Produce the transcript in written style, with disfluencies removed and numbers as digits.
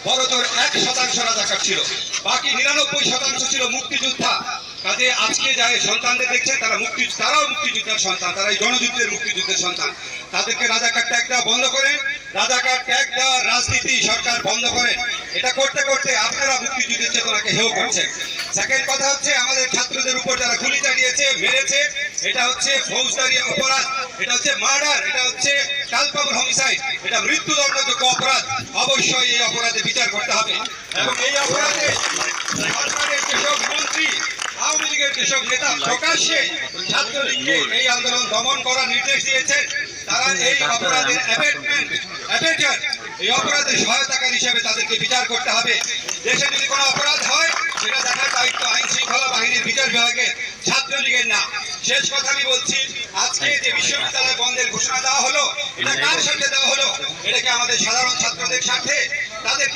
বড়জোর 1% রাজাকার ছিল, বাকি 99% ছিল মুক্তিযোদ্ধা। কাজে আজকে যারা সন্তানদের দেখছে তারাও মুক্তিযুদ্ধের সন্তান, তারা এই জনযুদ্ধের মুক্তিযুদ্ধের সন্তান। তাদেরকে রাজাকার ট্যাগ দেওয়া বন্ধ করেন, রাজাকার ট্যাগ দেওয়ার রাজনীতি সরকার বন্ধ করেন। এটা করতে করতে আপনারা মুক্তিযুদ্ধের চেতনাকে হেয় করছেন। সেকেন্ড কথা হচ্ছে, আমাদের ছাত্রদের উপর যারা গুলি চালিয়েছে, মেরেছে, এটা হচ্ছে ফৌজদারি অপরাধ, এটা হচ্ছে মার্ডার, এটা হচ্ছে কালপাবল হোমিসাইড, এটা মৃত্যুদণ্ডযোগ্য অপরাধ। অবশ্যই এই অপরাধে বিচার করতে হবে এবং এই অপরাধে সরকারের যেসব মন্ত্রী, আওয়ামী লীগের যেসব নেতা প্রকাশ্যে ছাত্রলীগকে এই আন্দোলন দমন করার নির্দেশ দিয়েছেন, তারা এই অপরাধের এই অপরাধের সহায়তাকারী হিসেবে তাদেরকে বিচার করতে হবে। দেশে যদি কোনো অপরাধ হয় সেটা দেখার দায়িত্ব আইন শৃঙ্খলা বাহিনীর, বিচার বিভাগের, ছাত্রলীগের না। শেষ কথা আমি বলছি, আজকে যে বিশ্ববিদ্যালয় বন্ধের ঘোষণা দেওয়া হলো, এটা কার সাথে দেওয়া হলো? এটা কি আমাদের সাধারণ ছাত্রদের সাথে? তাদের